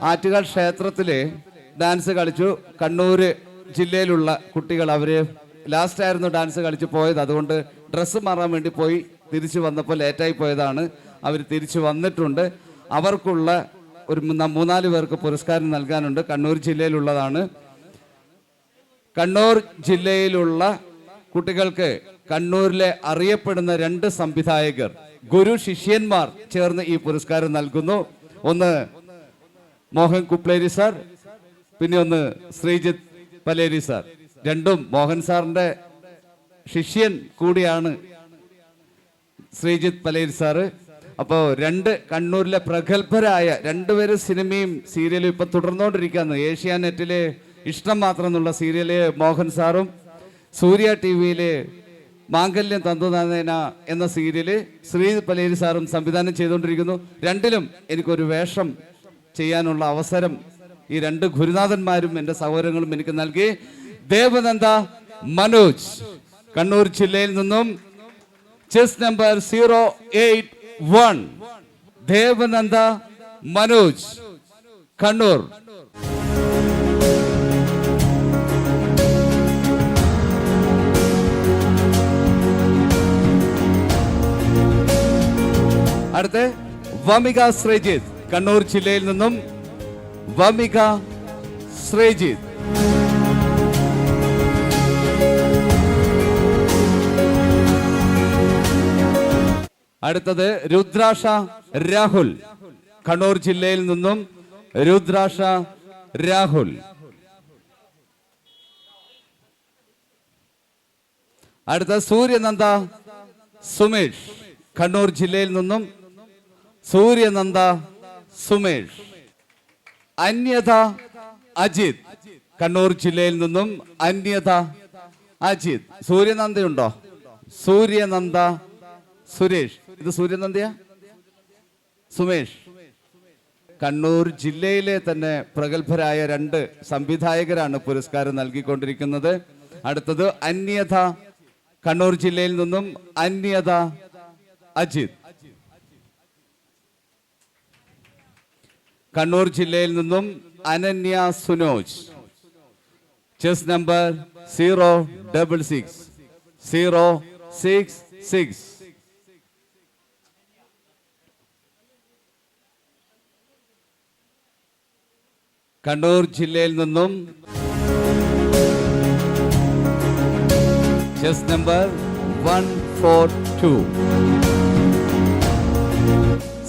ആറ്റുകാൽ ക്ഷേത്രത്തിൽ ഡാൻസ് കളിച്ചു. കണ്ണൂർ ജില്ലയിലുള്ള കുട്ടികൾ അവർ ലാസ്റ്റ് ആയിരുന്നു ഡാൻസ് കളിച്ച് പോയത്. അതുകൊണ്ട് ഡ്രസ്സ് മാറാൻ വേണ്ടി പോയി തിരിച്ചു വന്നപ്പോൾ ലേറ്റായി പോയതാണ്. അവർ തിരിച്ചു വന്നിട്ടുണ്ട്. അവർക്കുള്ള ഒരു 3-4 പേർക്ക് പുരസ്കാരം നൽകാനുണ്ട്. കണ്ണൂർ ജില്ലയിലുള്ളതാണ്. കണ്ണൂർ ജില്ലയിലുള്ള കുട്ടികൾക്ക് കണ്ണൂരിലെ അറിയപ്പെടുന്ന 2 സംവിധായകർ, ഗുരു ശിഷ്യന്മാർ ചേർന്ന് ഈ പുരസ്കാരം നൽകുന്നു. ഒന്ന് മോഹൻ കുപ്ലേരി സാർ, പിന്നെ ഒന്ന് ശ്രീജിത്ത് പലേരി സാർ. രണ്ടും മോഹൻ സാറിന്റെ ശിഷ്യൻ കൂടിയാണ് ശ്രീജിത്ത് പലേരി സാറ്. അപ്പോൾ 2 കണ്ണൂരിലെ പ്രഗത്ഭരായ 2 പേര് സിനിമയും സീരിയലും ഇപ്പൊ തുടർന്നുകൊണ്ടിരിക്കുകയാണ്. ഏഷ്യാനെറ്റിലെ ഇഷ്ടം മാത്രം എന്നുള്ള സീരിയല് മോഹൻ സാറും, സൂര്യ ടിവിയിലെ മാംഗല്യം തന്തുനാഥേന എന്ന സീരിയല് ശ്രീജിത്ത് പലേരി സാറും സംവിധാനം ചെയ്തുകൊണ്ടിരിക്കുന്നു. 2ലും എനിക്കൊരു വേഷം ചെയ്യാനുള്ള അവസരം ഈ 2 ഗുരുനാഥന്മാരും എൻ്റെ സഹോദരങ്ങളും എനിക്ക് നൽകി. ദേവനന്ദ മനോജ് കണ്ണൂർ ജില്ലയിൽ നിന്നും ചെസ് നമ്പർ 081. ദേവനന്ദ മനോജ്, കണ്ണൂർ. അടുത്ത് വമിക ശ്രീജിത്ത് കണ്ണൂർ ജില്ലയിൽ നിന്നും. വമിക ശ്രീജിത്ത്. അടുത്തത് രുദ്രാക്ഷ രാഹുൽ കണ്ണൂർ ജില്ലയിൽ നിന്നും. രുദ്രാക്ഷ രാഹുൽ. അടുത്ത സൂര്യനന്ദ സുമേഷ് കണ്ണൂർ ജില്ലയിൽ നിന്നും. സൂര്യനന്ദ സുമേഷ്. അന്യത അജിത് കണ്ണൂർ ജില്ലയിൽ നിന്നും. അന്യത അജിത്. സൂര്യനന്ദയുണ്ടോ? സൂര്യനന്ദ സുരേഷ്. ഇത് സൂര്യനന്ദയാ? സുമേഷ്. കണ്ണൂർ ജില്ലയിലെ തന്നെ പ്രഗത്ഭരായ 2 സംവിധായകരാണ് പുരസ്കാരം നൽകിക്കൊണ്ടിരിക്കുന്നത്. അടുത്തത് അന്യത കണ്ണൂർ ജില്ലയിൽ നിന്നും. അന്യത അജിത്. കണ്ണൂർ ജില്ലയിൽ നിന്നും അനന്യ സുനോജ്. Chess number 066. കണ്ണൂർ ജില്ലയിൽ നിന്നും ചെസ് നമ്പർ 142.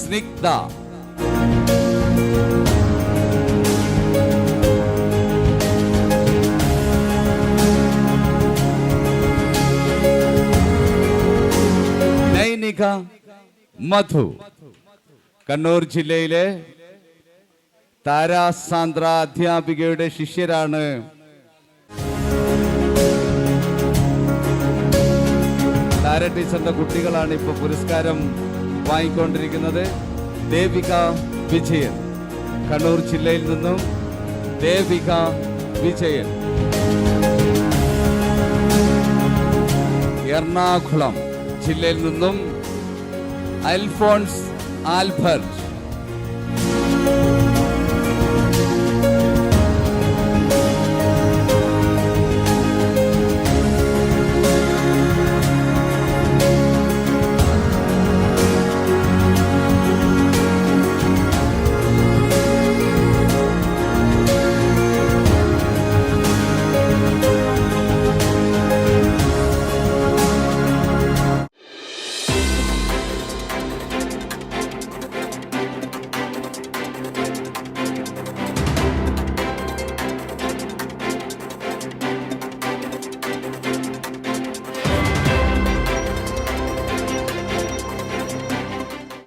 സ്നിഗ്ധ. നൈനിക മധു കണ്ണൂർ ജില്ലയിലെ താരാസാന്ദ്ര അധ്യാപികയുടെ ശിഷ്യരാണ്. താര ടീച്ചറിന്റെ കുട്ടികളാണ് ഇപ്പൊ പുരസ്കാരം വാങ്ങിക്കൊണ്ടിരിക്കുന്നത്. ദേവിക വിജയൻ കണ്ണൂർ ജില്ലയിൽ നിന്നും. ദേവിക വിജയൻ. എറണാകുളം ജില്ലയിൽ നിന്നും അൽഫോൺസ് ആൽബർട്ട്